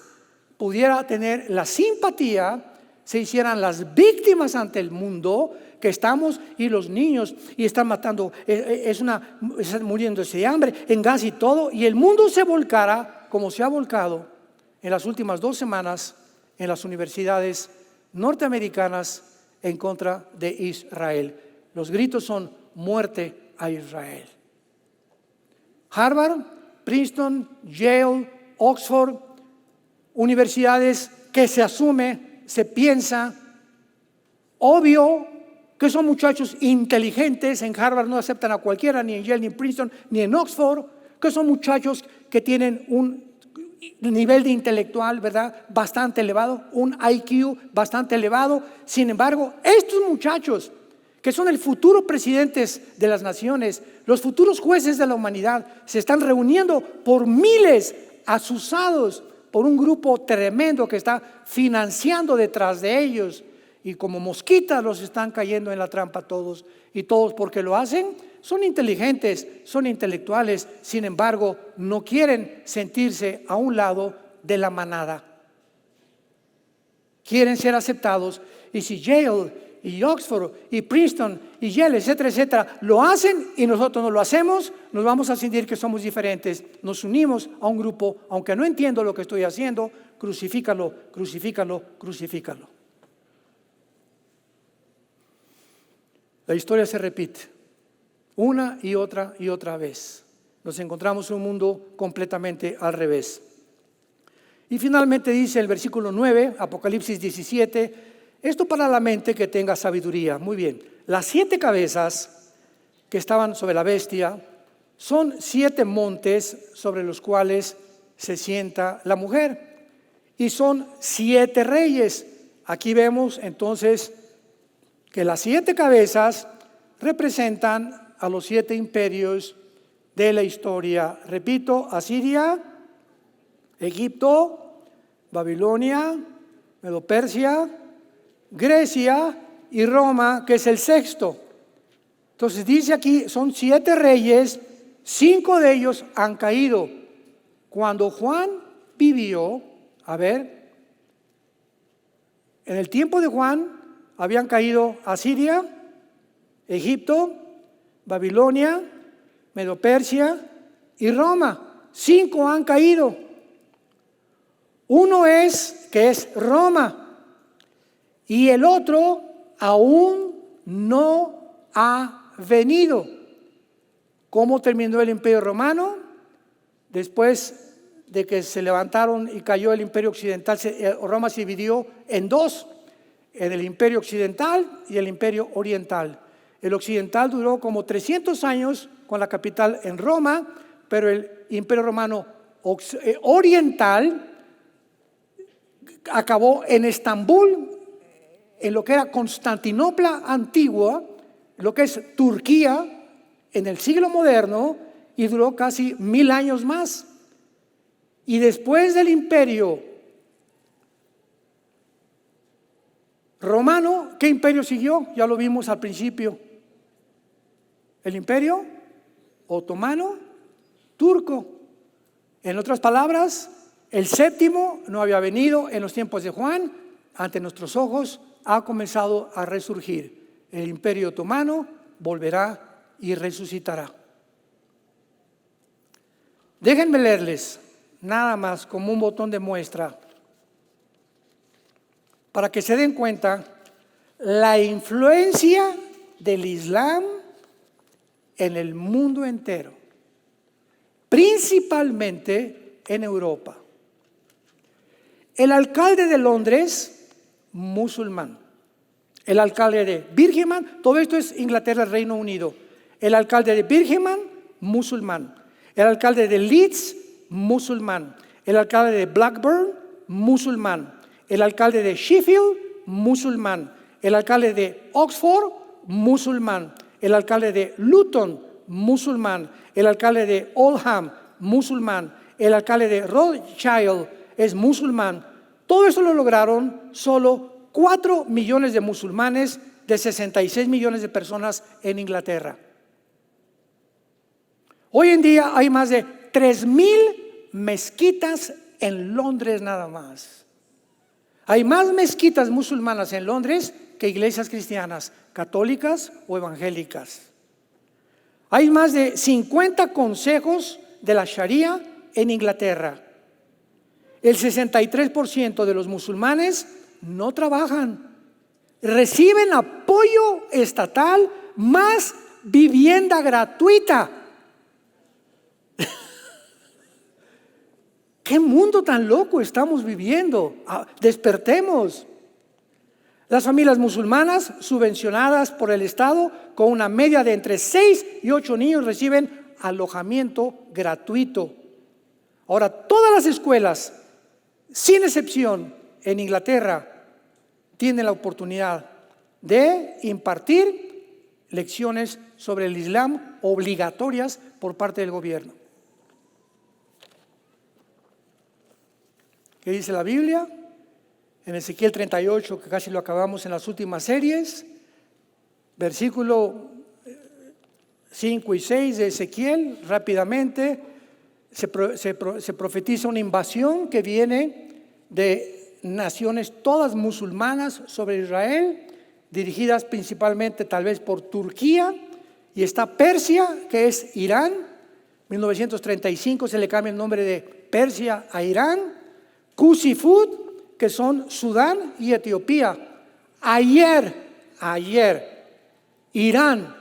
pudiera tener la simpatía, se hicieran las víctimas ante el mundo, que estamos y los niños y están matando, están muriéndose de hambre en Gaza y todo, y el mundo se volcara como se ha volcado en las últimas 2 semanas en las universidades norteamericanas en contra de Israel. Los gritos son muerte a Israel. Harvard, Princeton, Yale, Oxford, universidades que se asume, se piensa, obvio que son muchachos inteligentes. En Harvard no aceptan a cualquiera, ni en Yale, ni en Princeton, ni en Oxford, que son muchachos que tienen un nivel de intelectual, ¿verdad?, bastante elevado, un IQ bastante elevado. Sin embargo, estos muchachos que son el futuro presidentes de las naciones, los futuros jueces de la humanidad, se están reuniendo por miles, asusados por un grupo tremendo que está financiando detrás de ellos, y como mosquitas los están cayendo en la trampa todos, y todos porque lo hacen, son inteligentes, son intelectuales, sin embargo no quieren sentirse a un lado de la manada, quieren ser aceptados. Y si Yale y Oxford y Princeton y Yale, etcétera, etcétera, lo hacen y nosotros no lo hacemos, nos vamos a sentir que somos diferentes. Nos unimos a un grupo, aunque no entiendo lo que estoy haciendo, crucifícalo, crucifícalo, crucifícalo. La historia se repite una y otra vez. Nos encontramos en un mundo completamente al revés. Y finalmente dice el versículo 9, Apocalipsis 17, esto para la mente que tenga sabiduría. Muy bien, las 7 cabezas que estaban sobre la bestia son 7 montes sobre los cuales se sienta la mujer, y son 7 reyes. Aquí vemos entonces que las 7 cabezas representan a los 7 imperios de la historia. Repito, Asiria, Egipto, Babilonia, Medo-Persia, Grecia y Roma, que es el 6º. Entonces dice aquí, son 7 reyes, 5 de ellos han caído. Cuando Juan vivió, en el tiempo de Juan habían caído Asiria, Egipto, Babilonia, Medo-Persia y Roma. 5 han caído. Uno que es Roma, y el otro aún no ha venido. ¿Cómo terminó el Imperio Romano? Después de que se levantaron y cayó el Imperio Occidental, Roma se dividió en 2, en el Imperio Occidental y el Imperio Oriental. El occidental duró como 300 años con la capital en Roma, pero el Imperio Romano Oriental acabó en Estambul, en lo que era Constantinopla antigua, lo que es Turquía en el siglo moderno, y duró casi 1000 años más. Y después del Imperio Romano, ¿qué imperio siguió? Ya lo vimos al principio. El Imperio Otomano Turco. En otras palabras, el 7º no había venido en los tiempos de Juan. Ante nuestros ojos ha comenzado a resurgir. El Imperio Otomano volverá y resucitará. Déjenme leerles nada más como un botón de muestra para que se den cuenta la influencia del Islam en el mundo entero, principalmente en Europa. El alcalde de Londres, musulmán. El alcalde de Birmingham, todo esto es Inglaterra, Reino Unido. El alcalde de Birmingham, musulmán. El alcalde de Leeds, musulmán. El alcalde de Blackburn, musulmán. El alcalde de Sheffield, musulmán. El alcalde de Oxford, musulmán. El alcalde de Luton, musulmán. El alcalde de Oldham, musulmán. El alcalde de Rothschild es musulmán. Todo eso lo lograron solo 4 millones de musulmanes de 66 millones de personas en Inglaterra. Hoy en día hay más de 3,000 mezquitas en Londres nada más. Hay más mezquitas musulmanas en Londres que iglesias cristianas, católicas o evangélicas. Hay más de 50 consejos de la Sharia en Inglaterra. El 63% de los musulmanes no trabajan, reciben apoyo estatal más vivienda gratuita. ¿Qué mundo tan loco estamos viviendo? Despertemos. Las familias musulmanas subvencionadas por el Estado con una media de entre 6 y 8 niños reciben alojamiento gratuito. Ahora, todas las escuelas, sin excepción, en Inglaterra, tienen la oportunidad de impartir lecciones sobre el Islam obligatorias por parte del gobierno. ¿Qué dice la Biblia? En Ezequiel 38, que casi lo acabamos en las últimas series, versículo 5 y 6 de Ezequiel, rápidamente se profetiza una invasión que viene de naciones todas musulmanas sobre Israel, dirigidas principalmente tal vez por Turquía, y está Persia, que es Irán. En 1935 se le cambia el nombre de Persia a Irán. Cusifut, que son Sudán y Etiopía. Ayer, Irán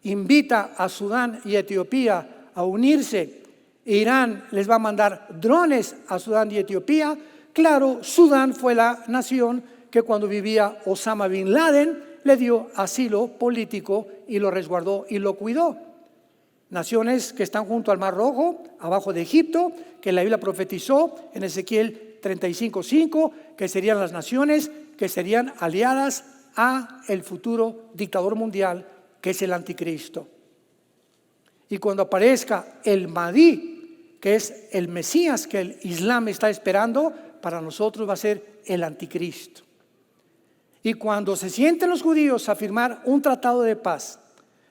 invita a Sudán y Etiopía a unirse. Irán les va a mandar drones a Sudán y Etiopía. Claro, Sudán fue la nación que cuando vivía Osama Bin Laden le dio asilo político y lo resguardó y lo cuidó. Naciones que están junto al Mar Rojo, abajo de Egipto, que la Biblia profetizó en Ezequiel 35:5, que serían las naciones que serían aliadas a el futuro dictador mundial, que es el anticristo. Y cuando aparezca el Mahdi, que es el Mesías que el Islam está esperando, para nosotros va a ser el anticristo. Y cuando se sienten los judíos a firmar un tratado de paz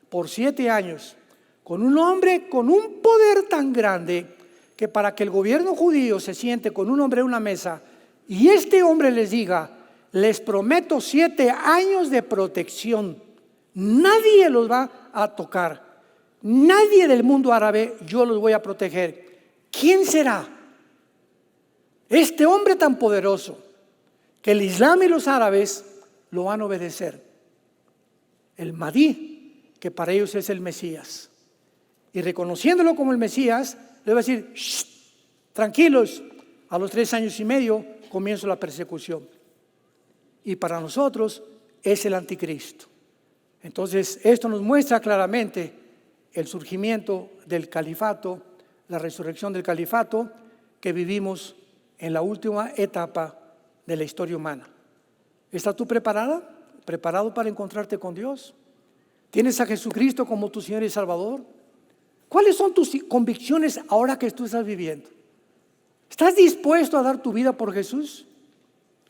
por 7 años, con un hombre con un poder tan grande, que para que el gobierno judío se siente con un hombre en una mesa y este hombre les diga: les prometo 7 años de protección, nadie los va a tocar, nadie del mundo árabe, yo los voy a proteger. ¿Quién será este hombre tan poderoso que el Islam y los árabes lo van a obedecer? El Mahdi, que para ellos es el Mesías. Y reconociéndolo como el Mesías, le va a decir: tranquilos, a los 3 años y medio comienza la persecución. Y para nosotros es el anticristo. Entonces, esto nos muestra claramente el surgimiento del califato, la resurrección del califato que vivimos en la última etapa de la historia humana. ¿Estás tú preparado para encontrarte con Dios? ¿Tienes a Jesucristo como tu Señor y Salvador? ¿Cuáles son tus convicciones ahora que tú estás viviendo? ¿Estás dispuesto a dar tu vida por Jesús?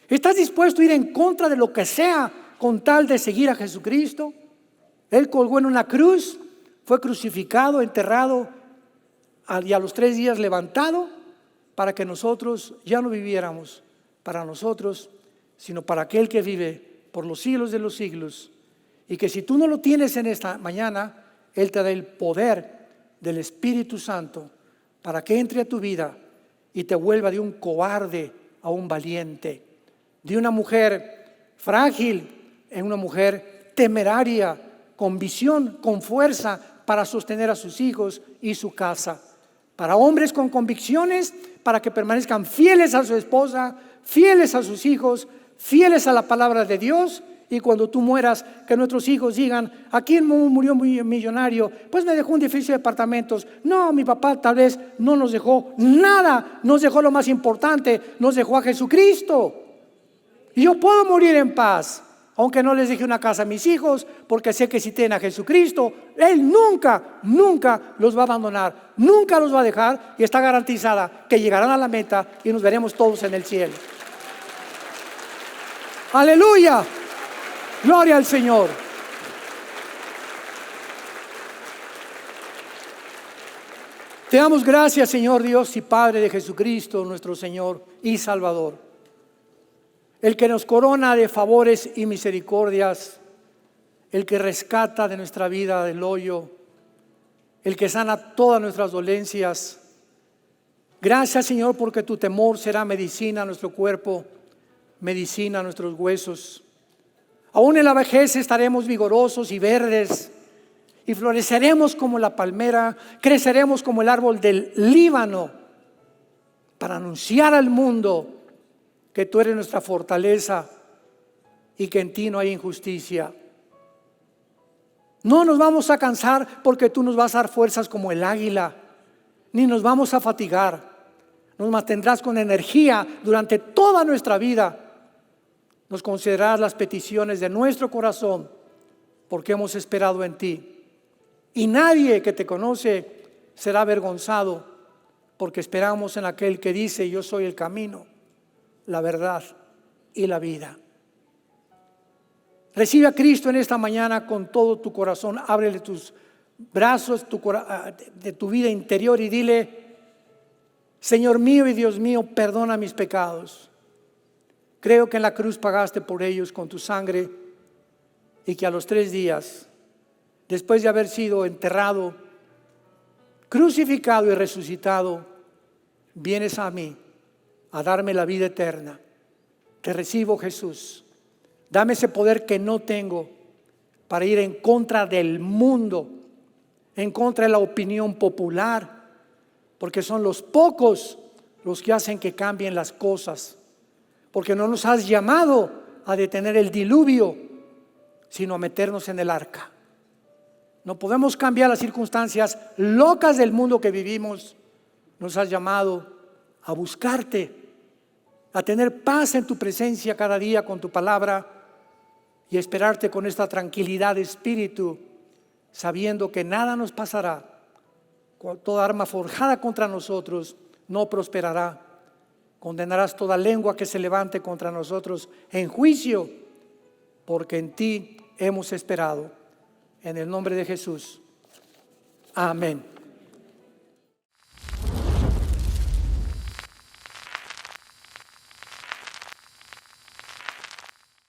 ¿Estás dispuesto a ir en contra de lo que sea con tal de seguir a Jesucristo? Él colgó en una cruz, fue crucificado, enterrado y a los 3 días levantado para que nosotros ya no viviéramos para nosotros, sino para aquel que vive por los siglos de los siglos. Y que si tú no lo tienes en esta mañana, Él te da el poder del Espíritu Santo para que entre a tu vida y te vuelva de un cobarde a un valiente, de una mujer frágil en una mujer temeraria, con visión, con fuerza para sostener a sus hijos y su casa. Para hombres con convicciones, para que permanezcan fieles a su esposa, fieles a sus hijos, fieles a la palabra de Dios. Y cuando tú mueras, que nuestros hijos digan: ¿a quién murió muy millonario? Pues me dejó un edificio de apartamentos. No, mi papá tal vez no nos dejó nada, nos dejó lo más importante, nos dejó a Jesucristo. Y yo puedo morir en paz, aunque no les deje una casa a mis hijos, porque sé que si tienen a Jesucristo, Él nunca los va a abandonar, nunca los va a dejar, y está garantizada que llegarán a la meta y nos veremos todos en el cielo. ¡Aleluya! Gloria al Señor. Te damos gracias, Señor Dios y Padre de Jesucristo, nuestro Señor y Salvador. El que nos corona de favores y misericordias, el que rescata de nuestra vida del hoyo, el que sana todas nuestras dolencias. Gracias, Señor, porque tu temor será medicina a nuestro cuerpo, medicina a nuestros huesos. Aún en la vejez estaremos vigorosos y verdes, y floreceremos como la palmera, creceremos como el árbol del Líbano, para anunciar al mundo que tú eres nuestra fortaleza y que en ti no hay injusticia. No nos vamos a cansar porque tú nos vas a dar fuerzas como el águila, ni nos vamos a fatigar. Nos mantendrás con energía durante toda nuestra vida. Nos concederás las peticiones de nuestro corazón porque hemos esperado en ti. Y nadie que te conoce será avergonzado porque esperamos en aquel que dice: yo soy el camino, la verdad y la vida. Recibe a Cristo en esta mañana con todo tu corazón. Ábrele tus brazos de tu vida interior y dile: Señor mío y Dios mío, perdona mis pecados. Creo que en la cruz pagaste por ellos con tu sangre y que a los 3 días, después de haber sido enterrado, crucificado y resucitado, vienes a mí a darme la vida eterna. Te recibo, Jesús. Dame ese poder que no tengo para ir en contra del mundo, en contra de la opinión popular, porque son los pocos los que hacen que cambien las cosas. Porque no nos has llamado a detener el diluvio, sino a meternos en el arca. No podemos cambiar las circunstancias locas del mundo que vivimos. Nos has llamado a buscarte, a tener paz en tu presencia cada día con tu palabra y a esperarte con esta tranquilidad de espíritu, sabiendo que nada nos pasará. Toda arma forjada contra nosotros no prosperará. Condenarás toda lengua que se levante contra nosotros en juicio, porque en ti hemos esperado. En el nombre de Jesús. Amén.